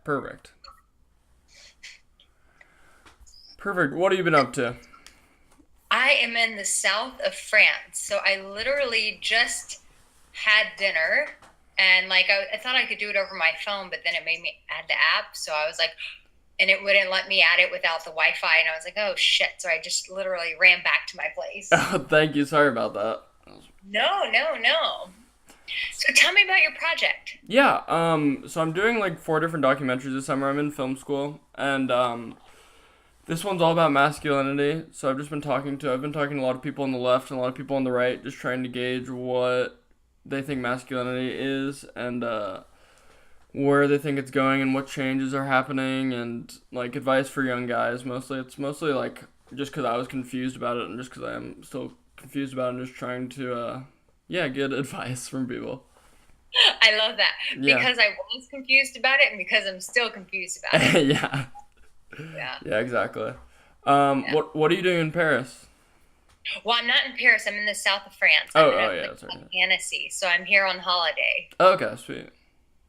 Perfect. Perfect. What have you been up to? I am in the south of France. So I literally just had dinner and I thought I could do it over my phone, but then it made me add the app. So I was like, and it wouldn't let me add it without the Wi-Fi. And I was like, oh shit. So I just literally ran back to my place. Oh, thank you. Sorry about that. No, no, no. So tell me about your project. Yeah, so I'm doing like four different documentaries this summer. I'm in film school, and this one's all about masculinity. So I've been talking to a lot of people on the left and a lot of people on the right, just trying to gauge what they think masculinity is and where they think it's going and what changes are happening and like advice for young guys. Mostly, it's mostly like just because I was confused about it and just because I am still confused about it and just trying to, yeah, get advice from people. I love that Yeah, because I was confused about it and because I'm still confused about it. yeah. Yeah. Yeah, exactly. Yeah. What are you doing in Paris? Well, I'm not in Paris. I'm in the south of France. I'm Oh, in oh a place yeah, sorry. called Annecy. So I'm here on holiday. Oh, okay, sweet.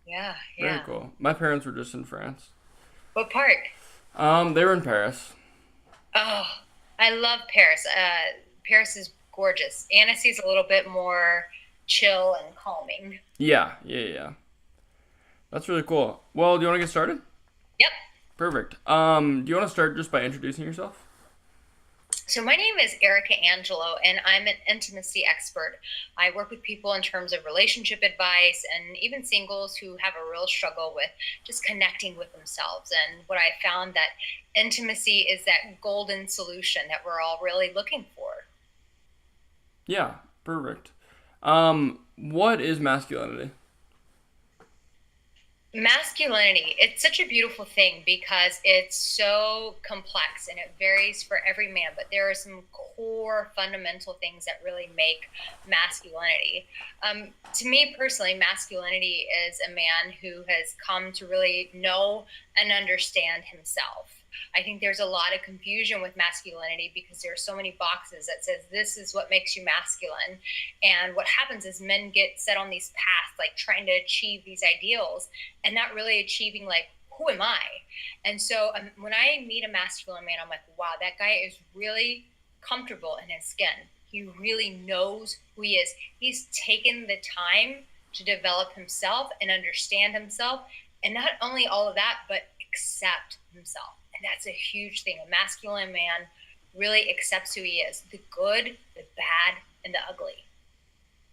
Yeah, Very yeah. cool. My parents were just in France. What part? They were in Paris. Oh, I love Paris. Paris is gorgeous. Annecy's a little bit more chill and calming. Yeah, yeah, yeah. That's really cool. Well, do you want to get started? Yep. Perfect. Do you want to start just by introducing yourself? So my name is Arica Angelo, and I'm an intimacy expert. I work with people in terms of relationship advice and even singles who have a real struggle with just connecting with themselves. And what I found that intimacy is that golden solution that we're all really looking for. Yeah, perfect. What is masculinity? Masculinity, it's such a beautiful thing because it's so complex and it varies for every man, but there are some core fundamental things that really make masculinity. To me personally, masculinity is a man who has come to really know and understand himself. I think there's a lot of confusion with masculinity because there are so many boxes that says this is what makes you masculine. And what happens is men get set on these paths, like trying to achieve these ideals and not really achieving like who am I? And so when I meet a masculine man, I'm like, wow, that guy is really comfortable in his skin. He really knows who he is. He's taken the time to develop himself and understand himself. And not only all of that, but accept himself. And that's a huge thing. A masculine man really accepts who he is, the good, the bad, and the ugly.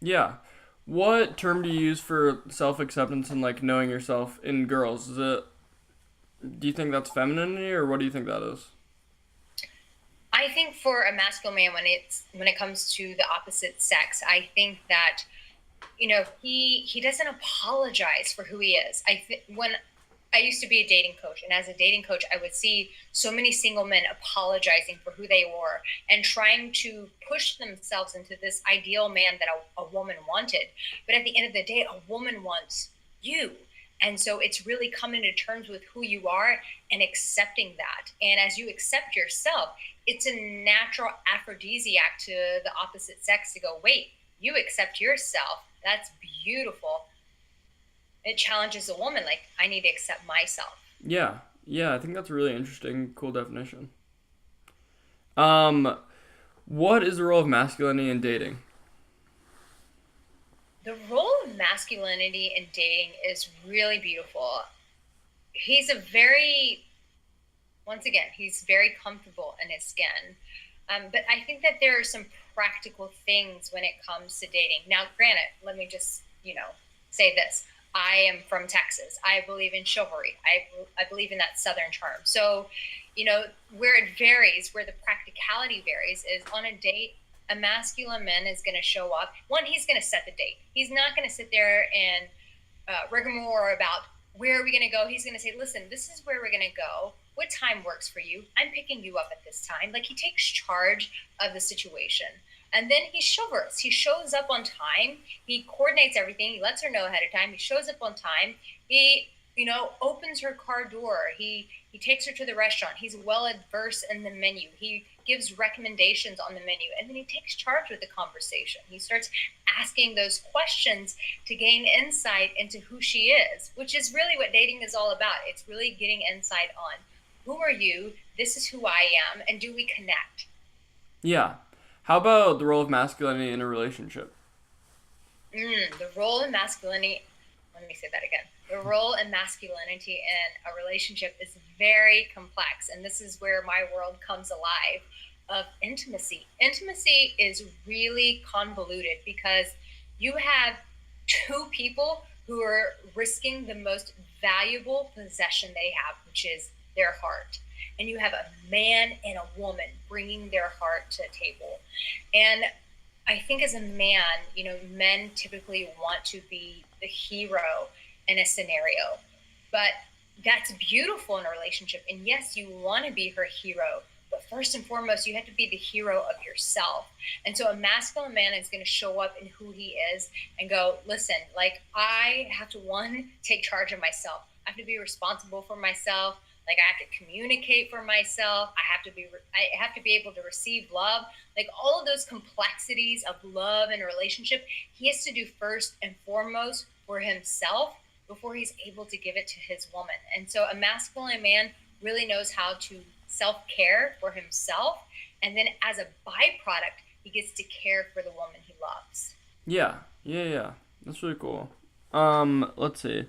Yeah. What term do you use for self acceptance and like knowing yourself in girls? Is it do you think that's femininity or what do you think that is? I think for a masculine man, when it comes to the opposite sex, I think that he doesn't apologize for who he is. When I used to be a dating coach, and as a dating coach, I would see so many single men apologizing for who they were and trying to push themselves into this ideal man that a woman wanted. But at the end of the day, a woman wants you. And so it's really coming to terms with who you are and accepting that. And as you accept yourself, it's a natural aphrodisiac to the opposite sex to go, wait, you accept yourself. That's beautiful. It challenges a woman, like, I need to accept myself. Yeah. Yeah, I think that's a really interesting, cool definition. Um, what is the role of masculinity in dating? The role of masculinity in dating is really beautiful. He's a very, once again, he's very comfortable in his skin. But I think that there are some practical things when it comes to dating. Now, granted, let me just, say this. I am from Texas. I believe in chivalry. I believe in that Southern charm. So, where it varies, where the practicality varies, is on a date, a masculine man is going to show up. One, he's going to set the date. He's not going to sit there and rigmarole about where are we going to go. He's going to say, listen, this is where we're going to go. What time works for you? I'm picking you up at this time. Like, he takes charge of the situation. And then he chivalrous. He shows up on time. He coordinates everything. He lets her know ahead of time. He shows up on time. He, opens her car door. He takes her to the restaurant. He's well adverse in the menu. He gives recommendations on the menu, and then he takes charge with the conversation. He starts asking those questions to gain insight into who she is, which is really what dating is all about. It's really getting insight on who are you, this is who I am, and do we connect? Yeah. How about the role of masculinity in a relationship? The role in masculinity, let me say that again. The role in masculinity in a relationship is very complex. And this is where my world comes alive of intimacy. Intimacy is really convoluted because you have two people who are risking the most valuable possession they have, which is their heart. And you have a man and a woman bringing their heart to the table. And I think as a man, men typically want to be the hero in a scenario, but that's beautiful in a relationship. And yes, you want to be her hero, but first and foremost, you have to be the hero of yourself. And so a masculine man is going to show up in who he is and go, listen, like I have to, one, take charge of myself. I have to be responsible for myself. Like I have to communicate for myself. I have to be able to receive love. Like all of those complexities of love and a relationship, he has to do first and foremost for himself before he's able to give it to his woman. And so a masculine man really knows how to self-care for himself. And then as a byproduct, he gets to care for the woman he loves. Yeah. Yeah, yeah. That's really cool. Let's see.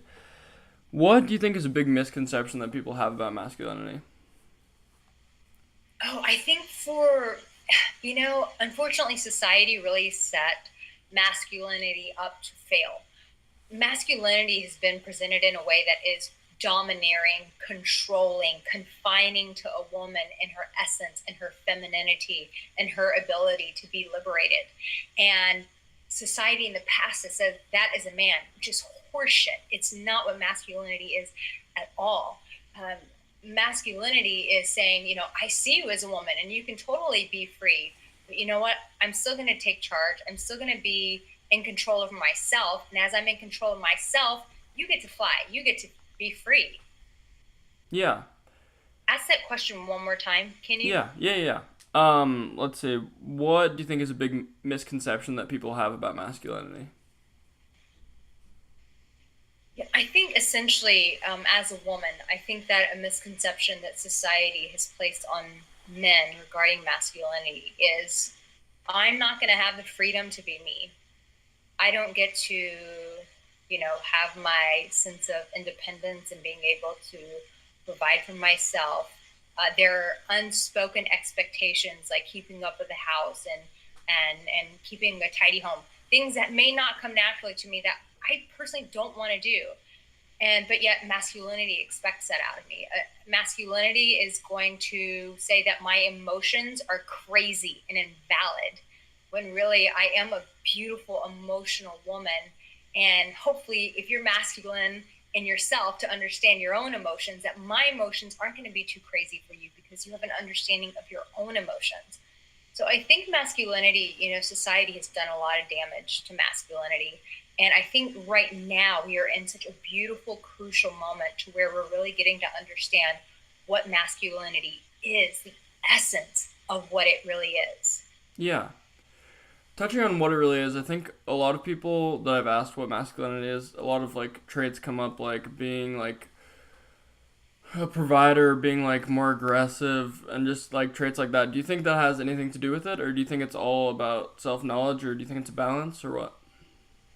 What do you think is a big misconception that people have about masculinity? Oh, I think unfortunately, society really set masculinity up to fail. Masculinity has been presented in a way that is domineering, controlling, confining to a woman in her essence and her femininity and her ability to be liberated. And society in the past has said that is a man, which is horseshit. It's not what masculinity is at all. Masculinity is saying, I see you as a woman and you can totally be free. But you know what? I'm still going to take charge. I'm still going to be in control of myself. And as I'm in control of myself, you get to fly. You get to be free. Yeah. Ask that question one more time. Can you? Yeah. Yeah, yeah. Let's see. What do you think is a big misconception that people have about masculinity? Yeah, I think essentially, as a woman, I think that a misconception that society has placed on men regarding masculinity is I'm not going to have the freedom to be me. I don't get to, have my sense of independence and being able to provide for myself. There are unspoken expectations like keeping up with the house and keeping a tidy home. Things that may not come naturally to me that I personally don't want to do. But yet masculinity expects that out of me. Masculinity is going to say that my emotions are crazy and invalid when really I am a beautiful emotional woman. And hopefully if you're masculine in yourself to understand your own emotions, that my emotions aren't going to be too crazy for you because you have an understanding of your own emotions. So I think masculinity, society has done a lot of damage to masculinity. And I think right now we are in such a beautiful, crucial moment to where we're really getting to understand what masculinity is, the essence of what it really is. Yeah. Touching on what it really is, I think a lot of people that I've asked what masculinity is, a lot of like traits come up like being like a provider, being like more aggressive, and just like traits like that. Do you think that has anything to do with it, or do you think it's all about self knowledge, or do you think it's a balance, or what?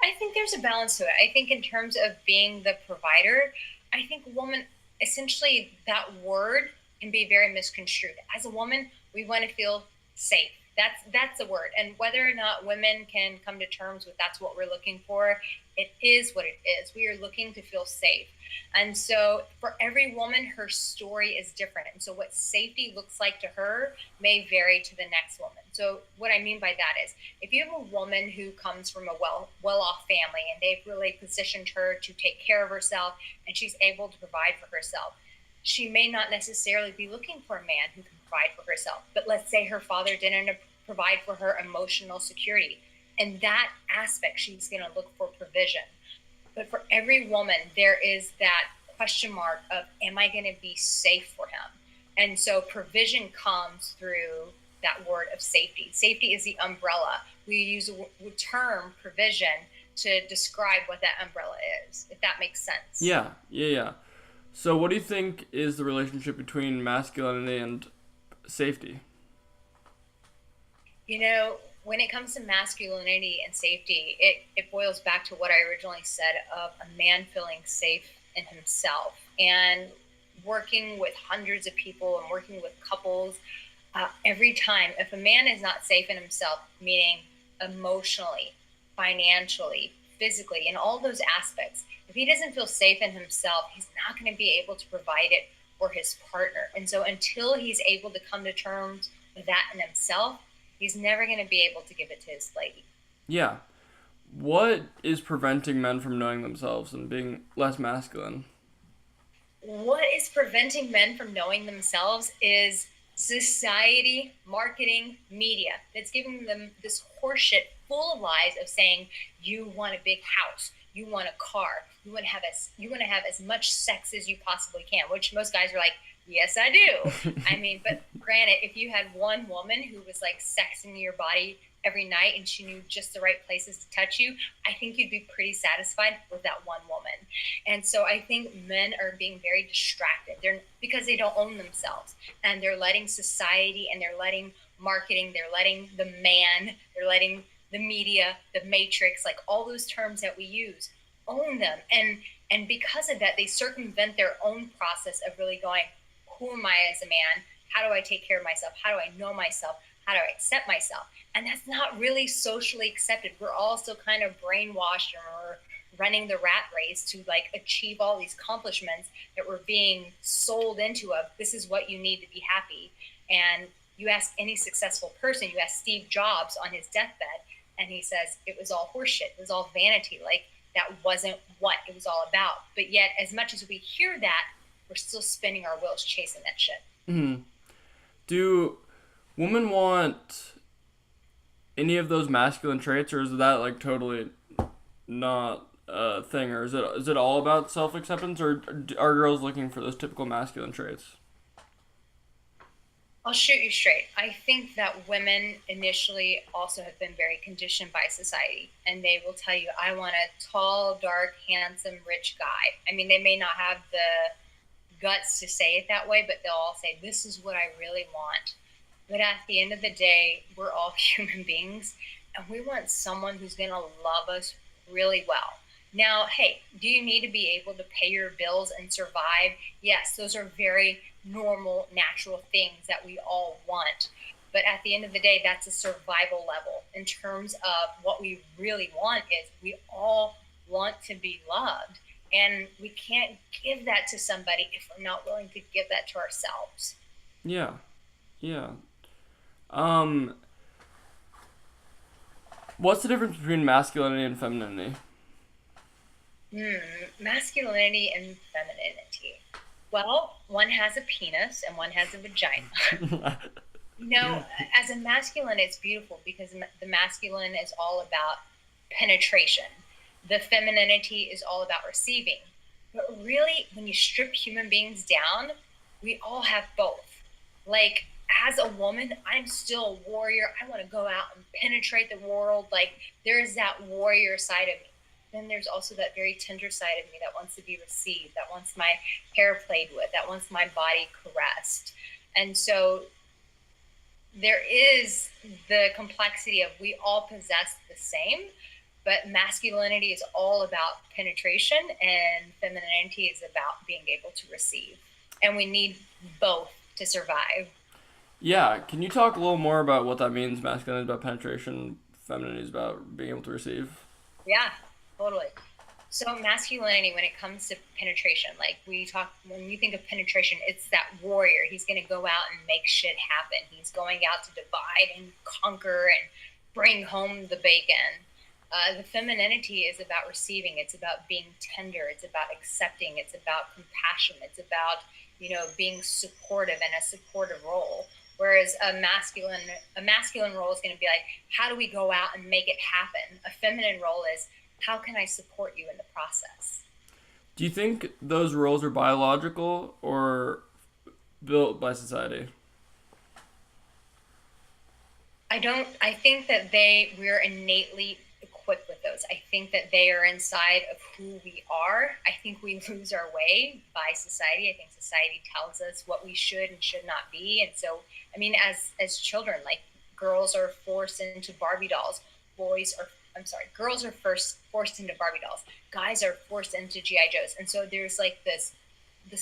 I think there's a balance to it. I think in terms of being the provider, I think woman, essentially that word can be very misconstrued. As a woman, we want to feel safe. That's the word. And whether or not women can come to terms with that's what we're looking for, it is what it is. We are looking to feel safe. And so for every woman, her story is different. And so what safety looks like to her may vary to the next woman. So what I mean by that is if you have a woman who comes from a well-off family and they've really positioned her to take care of herself and she's able to provide for herself, she may not necessarily be looking for a man who can provide for herself. But let's say her father didn't provide for her emotional security. In that aspect, she's going to look for provision. But for every woman, there is that question mark of, am I going to be safe for him? And so provision comes through that word of safety. Safety is the umbrella. We use a term provision to describe what that umbrella is, if that makes sense. Yeah. So, what do you think is the relationship between masculinity and safety? You know, when it comes to masculinity and safety, it boils back to what I originally said of a man feeling safe in himself and working with hundreds of people and working with couples. Every time, if a man is not safe in himself, meaning emotionally, financially, physically, in all those aspects, if he doesn't feel safe in himself, he's not going to be able to provide it for his partner. And so, until he's able to come to terms with that in himself, he's never going to be able to give it to his lady. Yeah. What is preventing men from knowing themselves and being less masculine? What is preventing men from knowing themselves is society, marketing, media that's giving them this horseshit full of lies of saying you want a big house, you want a car, you want to have as much sex as you possibly can, which most guys are like, yes, I do. I mean, but granted, if you had one woman who was like sexing your body every night and she knew just the right places to touch you, I think you'd be pretty satisfied with that one woman. And so I think men are being very distracted. They're because they don't own themselves, and they're letting society and they're letting marketing, they're letting the man, they're letting the media, the matrix, like all those terms that we use, own them. And because of that, they circumvent their own process of really going, who am I as a man? How do I take care of myself? How do I know myself? How do I accept myself? And that's not really socially accepted. We're all still kind of brainwashed, and we're running the rat race to like achieve all these accomplishments that we're being sold into of this is what you need to be happy. And you ask any successful person, you ask Steve Jobs on his deathbed, and he says it was all horseshit. It was all vanity. Like that wasn't what it was all about. But yet, as much as we hear that, we're still spinning our wheels chasing that shit. Mm-hmm. Do women want any of those masculine traits, or is that like totally not a thing, or is it all about self acceptance, or are girls looking for those typical masculine traits? I'll shoot you straight. I think that women initially also have been very conditioned by society, and they will tell you, I want a tall, dark, handsome, rich guy. I mean, they may not have the guts to say it that way, but they'll all say, this is what I really want. But at the end of the day, we're all human beings, and we want someone who's going to love us really well. Now, hey, do you need to be able to pay your bills and survive? Yes, those are very normal, natural things that we all want. But at the end of the day, that's a survival level. In terms of what we really want is we all want to be loved. And we can't give that to somebody if we're not willing to give that to ourselves. Yeah, yeah. Um, what's the difference between masculinity and femininity? Masculinity and femininity. Well, one has a penis and one has a vagina. As a masculine, it's beautiful because the masculine is all about penetration. The femininity is all about receiving. But really, when you strip human beings down, we all have both. Like, as a woman, I'm still a warrior. I want to go out and penetrate the world. Like, there's that warrior side of me. Then there's also that very tender side of me that wants to be received, that wants my hair played with, that wants my body caressed. And so there is the complexity of we all possess the same, but masculinity is all about penetration and femininity is about being able to receive. And we need both to survive. Yeah, can you talk a little more about what that means? Masculinity is about penetration, femininity is about being able to receive. Yeah, totally. So masculinity, when it comes to penetration, like when you think of penetration, it's that warrior. He's going to go out and make shit happen. He's going out to divide and conquer and bring home the bacon. The femininity is about receiving. It's about being tender. It's about accepting. It's about compassion. It's about, being supportive and a supportive role. Whereas a masculine role is going to be like, how do we go out and make it happen? A feminine role is, how can I support you in the process? Do you think those roles are biological or built by society? I think that we're innately equipped with those. I think that they are inside of who we are. I think we lose our way by society. I think society tells us what we should and should not be. And so, I mean, as children, like girls are forced into Barbie dolls, boys are I'm sorry, girls are first forced into Barbie dolls, guys are forced into GI Joes. And so there's like this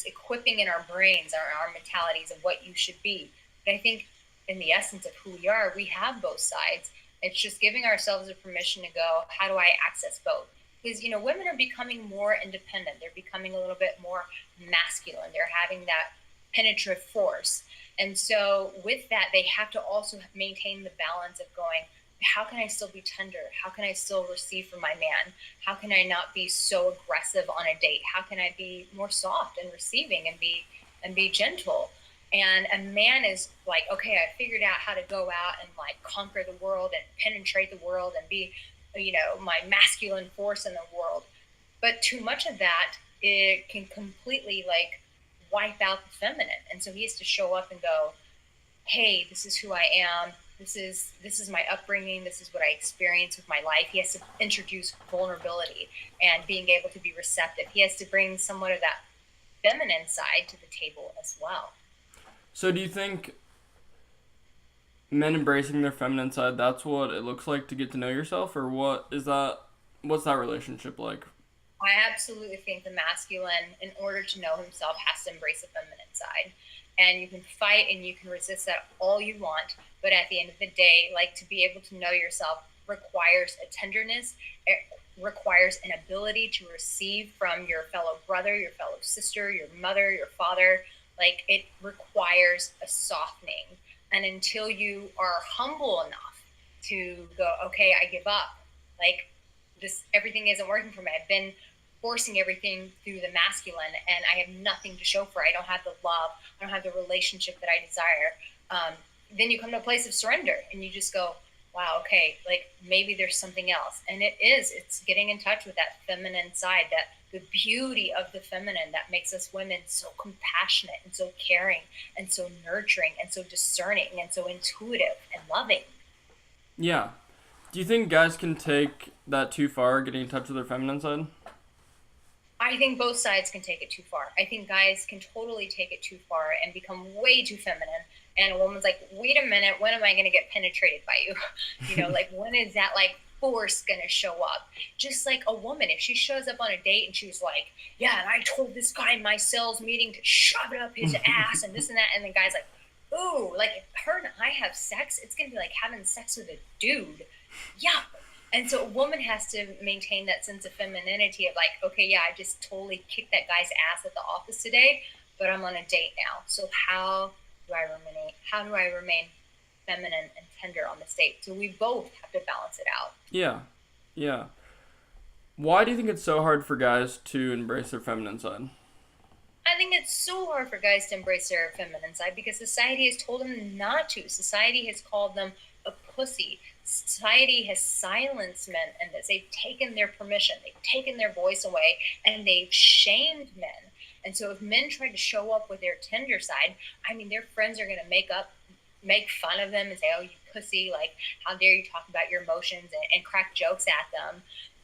equipping in our brains, our mentalities of what you should be. But I think in the essence of who we are, we have both sides. It's just giving ourselves the permission to go, how do I access both? Because, women are becoming more independent. They're becoming a little bit more masculine. They're having that penetrative force. And so with that, they have to also maintain the balance of going, how can I still be tender? How can I still receive from my man? How can I not be so aggressive on a date? How can I be more soft and receiving and be gentle? And a man is like, okay, I figured out how to go out and like conquer the world and penetrate the world and be, my masculine force in the world. But too much of that, it can completely like wipe out the feminine. And so he has to show up and go, hey, this is who I am. This is my upbringing. This is what I experienced with my life. He has to introduce vulnerability and being able to be receptive. He has to bring somewhat of that feminine side to the table as well. So do you think men embracing their feminine side, that's what it looks like to get to know yourself, or what's that relationship like? I absolutely think the masculine, in order to know himself, has to embrace the feminine side. And you can fight and you can resist that all you want. But at the end of the day, like to be able to know yourself requires a tenderness. It requires an ability to receive from your fellow brother, your fellow sister, your mother, your father. Like it requires a softening. And until you are humble enough to go, okay, I give up. Like this, everything isn't working for me. I've been forcing everything through the masculine and I have nothing to show for it. I don't have the love. I don't have the relationship that I desire. Then you come to a place of surrender and you just go, wow, okay, like maybe there's something else. And it's getting in touch with that feminine side, that the beauty of the feminine that makes us women so compassionate and so caring and so nurturing and so discerning and so intuitive and loving. Yeah. Do you think guys can take that too far, getting in touch with their feminine side? I think both sides can take it too far. I think guys can totally take it too far and become way too feminine. And a woman's like, wait a minute, when am I going to get penetrated by you? Like when is that like force going to show up? Just like a woman, if she shows up on a date and she was like, yeah, and I told this guy in my sales meeting to shove it up his ass and this and that. And the guy's like, ooh, like if her and I have sex, it's going to be like having sex with a dude. Yeah, and so a woman has to maintain that sense of femininity of like, okay, yeah, I just totally kicked that guy's ass at the office today, but I'm on a date now. So how do I remain feminine and tender on this date? So we both have to balance it out. Yeah. Yeah. Why do you think it's so hard for guys to embrace their feminine side? I think it's so hard for guys to embrace their feminine side because society has told them not to. Society has called them a pussy. Society has silenced men and this. They've taken their permission, they've taken their voice away, and they've shamed men. And so if men try to show up with their tender side, I mean, their friends are going to make fun of them and say, oh, you pussy, like, how dare you talk about your emotions and crack jokes at them.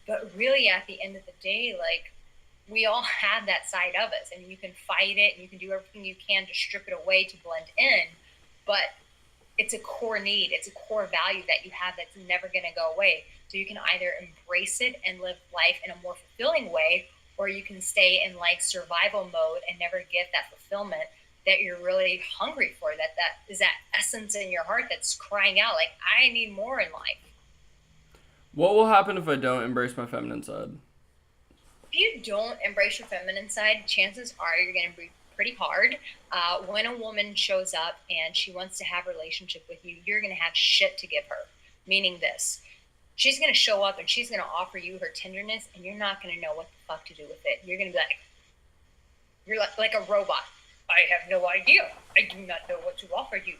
But really, at the end of the day, like, we all have that side of us and you can fight it and you can do everything you can to strip it away to blend in, but it's a core need, it's a core value that you have that's never going to go away. So you can either embrace it and live life in a more fulfilling way, or you can stay in like survival mode and never get that fulfillment that you're really hungry for, that is that essence in your heart that's crying out like, I need more in life. What will happen if I don't embrace my feminine side? If you don't embrace your feminine side, chances are you're going to be pretty hard. When a woman shows up and she wants to have a relationship with you, you're going to have shit to give her. Meaning this, she's going to show up and she's going to offer you her tenderness, and you're not going to know what the fuck to do with it. You're going to be like, you're like a robot. I have no idea. I do not know what to offer you.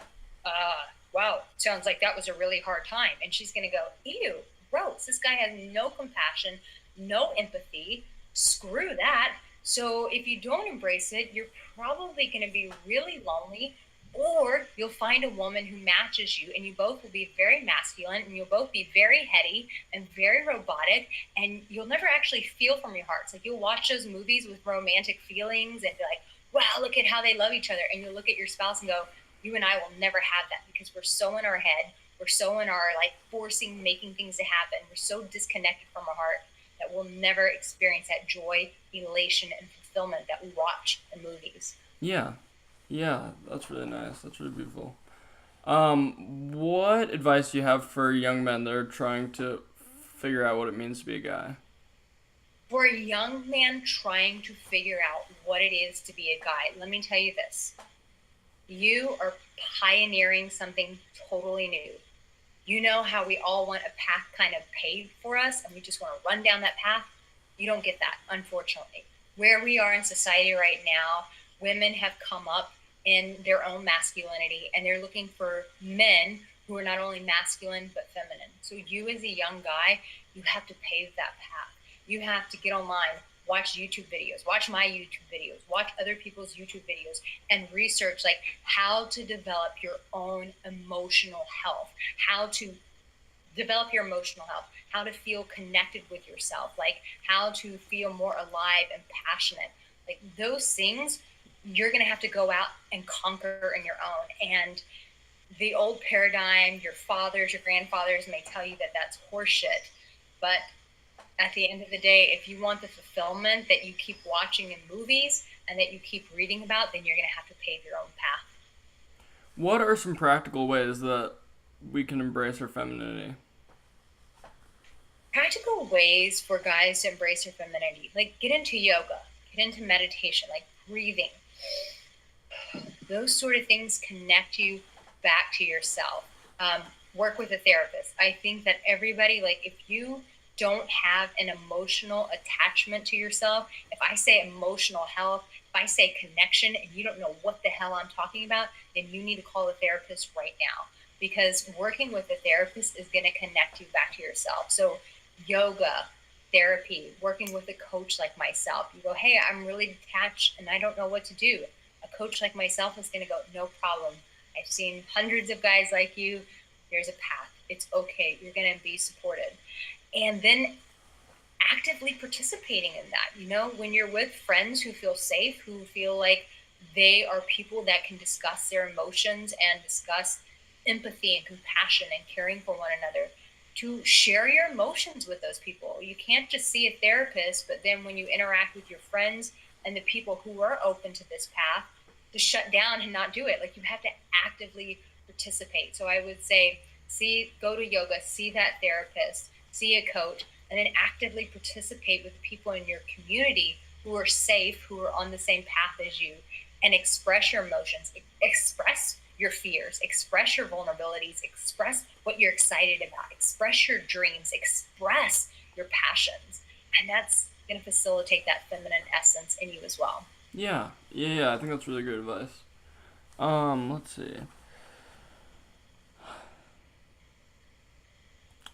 Wow, sounds like that was a really hard time. And she's going to go, ew, gross. This guy has no compassion, no empathy. Screw that. So if you don't embrace it, you're probably going to be really lonely, Or you'll find a woman who matches you, and you both will be very masculine, and you'll both be very heady and very robotic, and you'll never actually feel from your hearts. Like, you'll watch those movies with romantic feelings and be like, wow, look at how they love each other. And you'll look at your spouse and go, you and I will never have that, because we're so in our head. We're so in our, like, forcing, making things to happen. We're so disconnected from our heart that we'll never experience that joy, elation, and fulfillment that we watch in movies. Yeah. Yeah, that's really nice. That's really beautiful. What advice do you have for young men that are trying to figure out what it means to be a guy? For a young man trying to figure out what it is to be a guy, let me tell you this. You are pioneering something totally new. You know how we all want a path kind of paved for us and we just want to run down that path? You don't get that, unfortunately. Where we are in society right now, women have come up in their own masculinity and they're looking for men who are not only masculine but feminine. So, you as a young guy, you have to pave that path. You have to get online, watch YouTube videos, watch my YouTube videos, watch other people's YouTube videos, and research like how to develop your own emotional health, how to develop your emotional health, how to feel connected with yourself, like how to feel more alive and passionate. Like, those things you're going to have to go out and conquer in your own. And the old paradigm, your fathers, your grandfathers may tell you that that's horseshit. But at the end of the day, if you want the fulfillment that you keep watching in movies and that you keep reading about, then you're going to have to pave your own path. What are some practical ways that we can embrace our femininity? Practical ways for guys to embrace their femininity, like get into yoga, get into meditation, like breathing. Those sort of things connect you back to yourself. Work with a therapist. I think that everybody, like, if you don't have an emotional attachment to yourself, if I say emotional health, if I say connection, and you don't know what the hell I'm talking about, then you need to call a therapist right now, because working with a therapist is going to connect you back to yourself. So, yoga, therapy, working with a coach like myself, you go, hey, I'm really detached and I don't know what to do. A coach like myself is going to go, no problem. I've seen hundreds of guys like you. There's a path. It's okay. You're going to be supported. And then actively participating in that. You know, when you're with friends who feel safe, who feel like they are people that can discuss their emotions and discuss empathy and compassion and caring for one another, to share your emotions with those people. You can't just see a therapist, but then when you interact with your friends and the people who are open to this path, to shut down and not do it. Like, you have to actively participate. So I would say, go to yoga, see that therapist, see a coach, and then actively participate with people in your community who are safe, who are on the same path as you, and express your emotions, express your fears, express your vulnerabilities, express what you're excited about, express your dreams, express your passions. And that's going to facilitate that feminine essence in you as well. Yeah. I think that's really good advice. Let's see.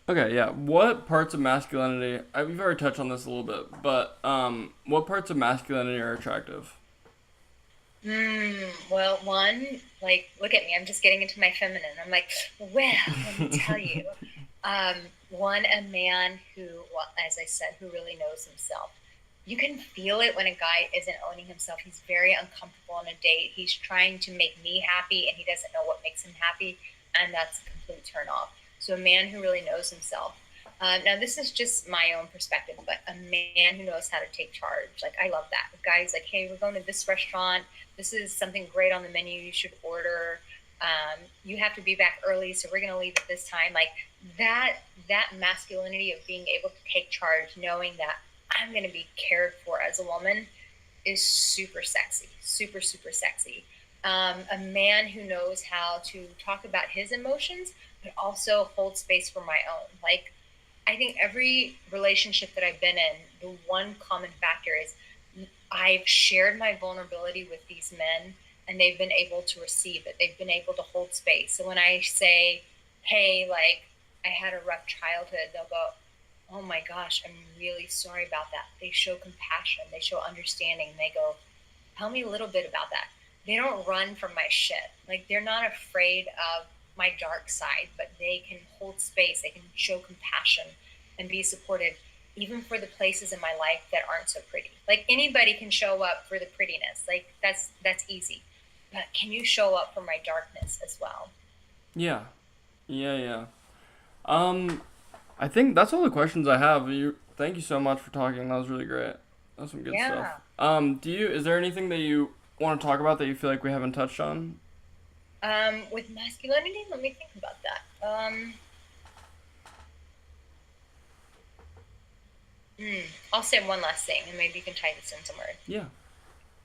Okay, yeah. What parts of masculinity? We've already touched on this a little bit, but what parts of masculinity are attractive? Well, one, like, look at me. I'm just getting into my feminine. I'm like, well, let me tell you. Um, One, a man who, well, as I said, who really knows himself. You can feel it when a guy isn't owning himself. He's very uncomfortable on a date. He's trying to make me happy and he doesn't know what makes him happy. And that's a complete turn off. So, a man who really knows himself. Now, this is just my own perspective, but a man who knows how to take charge. Like, I love that. A guy's like, hey, we're going to this restaurant. This is something great on the menu. You should order. You have to be back early, so we're going to leave at this time. Like, that masculinity of being able to take charge, knowing that I'm going to be cared for as a woman, is super sexy, super, super sexy. A man who knows how to talk about his emotions, but also hold space for my own. Like, I think every relationship that I've been in, the one common factor is I've shared my vulnerability with these men and they've been able to receive it. They've been able to hold space. So when I say, hey, like, I had a rough childhood, they'll go, oh my gosh, I'm really sorry about that. They show compassion, they show understanding. They go, tell me a little bit about that. They don't run from my shit. Like, they're not afraid of my dark side, but they can hold space. They can show compassion and be supportive, even for the places in my life that aren't so pretty. Like, anybody can show up for the prettiness. Like, that's easy. But can you show up for my darkness as well? Yeah. Yeah, yeah. Um, I think that's all the questions I have. Thank you so much for talking. That was really great. That's some good stuff. Yeah. Is there anything that you want to talk about that you feel like we haven't touched on? With masculinity, let me think about that. I'll say one last thing, and maybe you can tie this in somewhere. Yeah.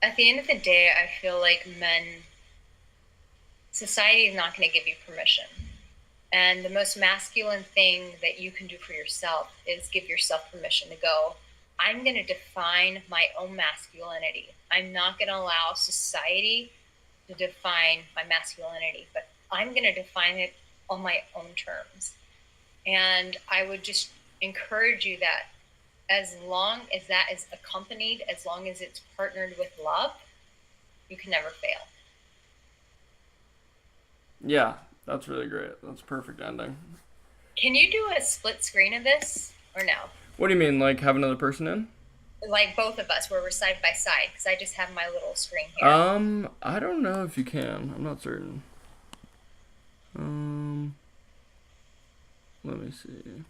At the end of the day, I feel like society is not going to give you permission. And the most masculine thing that you can do for yourself is give yourself permission to go, I'm going to define my own masculinity. I'm not going to allow society to define my masculinity, but I'm going to define it on my own terms. And I would just encourage you that as long as that is accompanied, as long as it's partnered with love, you can never fail. Yeah, that's really great. That's a perfect ending. Can you do a split screen of this or no? What do you mean, like have another person in? Like both of us, where we're side by side, because I just have my little screen here. I don't know if you can. I'm not certain. Let me see.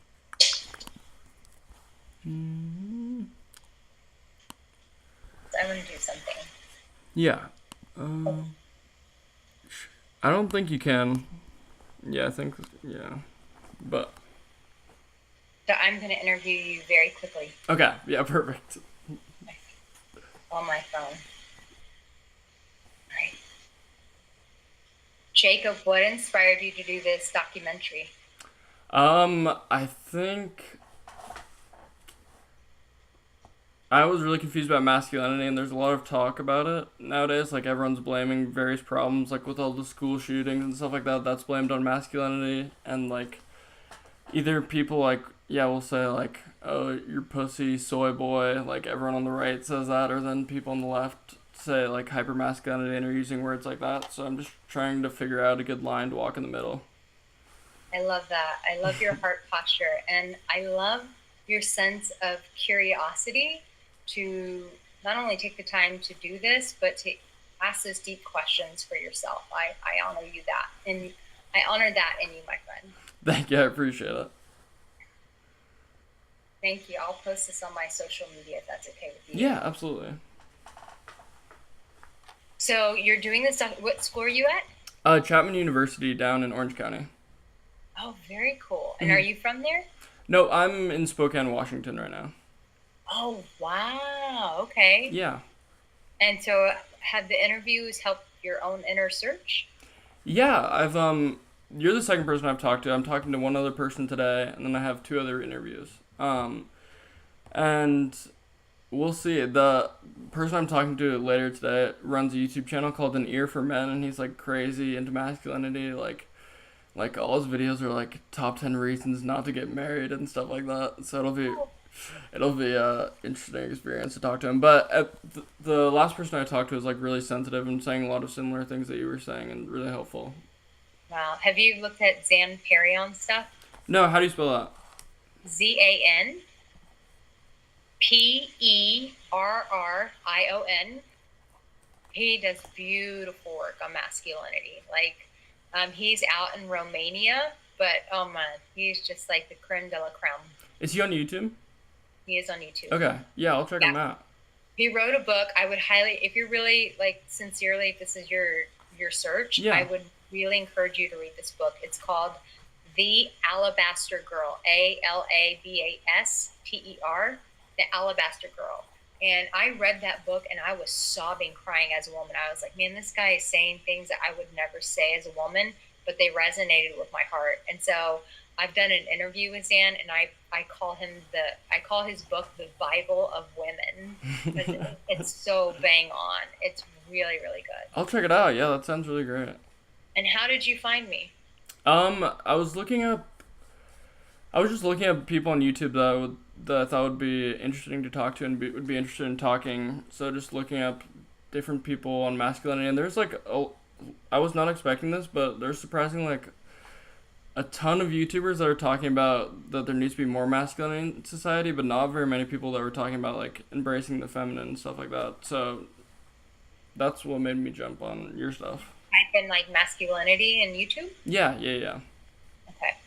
I want to do something. Yeah. I don't think you can. Yeah, I think, yeah. But. So I'm going to interview you very quickly. Okay, yeah, perfect. On my phone. All right. Jacob, what inspired you to do this documentary? I think I was really confused about masculinity, and there's a lot of talk about it nowadays. Like, everyone's blaming various problems, like with all the school shootings and stuff like that. That's blamed on masculinity, and like, either people like, yeah, will say like, oh, you're pussy, soy boy. Like, everyone on the right says that, or then people on the left say like hyper masculinity and are using words like that. So I'm just trying to figure out a good line to walk in the middle. I love that. I love your heart posture, and I love your sense of curiosity to not only take the time to do this, but to ask those deep questions for yourself. I honor you that, and I honor that in you, my friend. Thank you. I appreciate it. Thank you. I'll post this on my social media if that's okay with you. Yeah, absolutely. So you're doing this. What school are you at? Chapman University down in Orange County. Oh, very cool. And are you from there? No, I'm in Spokane, Washington right now. Oh, wow. Okay. Yeah. And so have the interviews helped your own inner search? Yeah, you're the second person I've talked to. I'm talking to one other person today, and then I have 2 other interviews. And we'll see. The person I'm talking to later today runs a YouTube channel called An Ear for Men, and he's like crazy into masculinity. Like all his videos are like top 10 reasons not to get married and stuff like that. So it'll be a interesting experience to talk to him. But the last person I talked to was like really sensitive and saying a lot of similar things that you were saying, and really helpful. Wow. Have you looked at Zan Perrion stuff? No, how do you spell that? ZanPerrion. He does beautiful work on masculinity. Like, he's out in Romania, but oh man, he's just like the creme de la creme. Is he on YouTube? He is on YouTube. Okay, yeah, I'll check him out. He wrote a book. I would highly, if you're really like sincerely, if this is your search, I would really encourage you to read this book. It's called The Alabaster Girl, Alabaster, The Alabaster Girl. And I read that book and I was sobbing, crying as a woman. I was like, man, this guy is saying things that I would never say as a woman, but they resonated with my heart. And so I've done an interview with Zan, and I call his book the Bible of Women. It's so bang on. It's really, really good. I'll check it out. Yeah, that sounds really great. And how did you find me? I was just looking up people on YouTube that I thought would be interesting to talk to and would be interested in talking. So just looking up different people on masculinity, and there's like I was not expecting this, but there's surprisingly like a ton of YouTubers that are talking about that there needs to be more masculinity in society, but not very many people that were talking about like embracing the feminine and stuff like that. So that's what made me jump on your stuff. Type in like masculinity in YouTube. Yeah, yeah, yeah. Okay.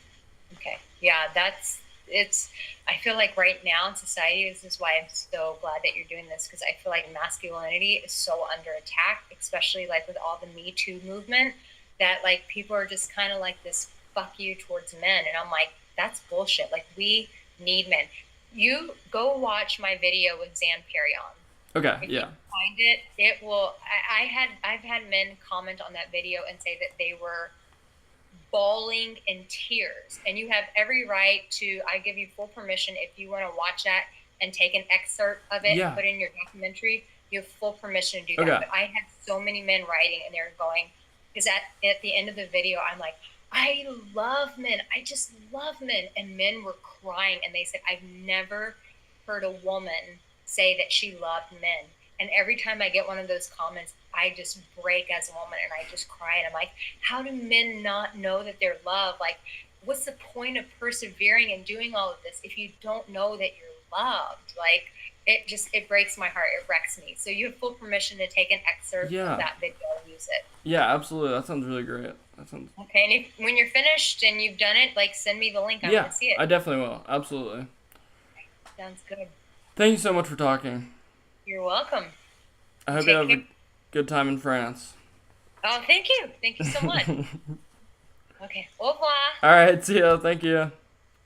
Okay. Yeah, that's it's I feel like right now in society, this is why I'm so glad that you're doing this, because I feel like masculinity is so under attack, especially like with all the Me Too movement, that like people are just kind of like this fuck you towards men. And I'm like, that's bullshit. Like we need men. You go watch my video with Zan Perion. Okay, If you yeah. find it, it will. I've had men comment on that video and say that they were bawling in tears. And you have every right to, I give you full permission if you want to watch that and take an excerpt of it and Yeah. put it in your documentary, you have full permission to do that. Okay. But I had so many men writing and they're going, because at the end of the video, I'm like, I love men. I just love men. And men were crying and they said, I've never heard a woman say that she loved men. And every time I get one of those comments, I just break as a woman and I just cry. And I'm like, how do men not know that they're loved? Like, what's the point of persevering and doing all of this if you don't know that you're loved? Like, it breaks my heart. It wrecks me. So you have full permission to take an excerpt Yeah. of that video and use it. Yeah, absolutely. That sounds really great. That sounds. Okay. And when you're finished and you've done it, like, send me the link. I Yeah, want to see it. I definitely will. Absolutely. Sounds good. Thank you so much for talking. You're welcome. I hope Take you have care. a good time in France. Oh, thank you. Thank you so much. Okay. Au revoir. All right, see ya. Thank you.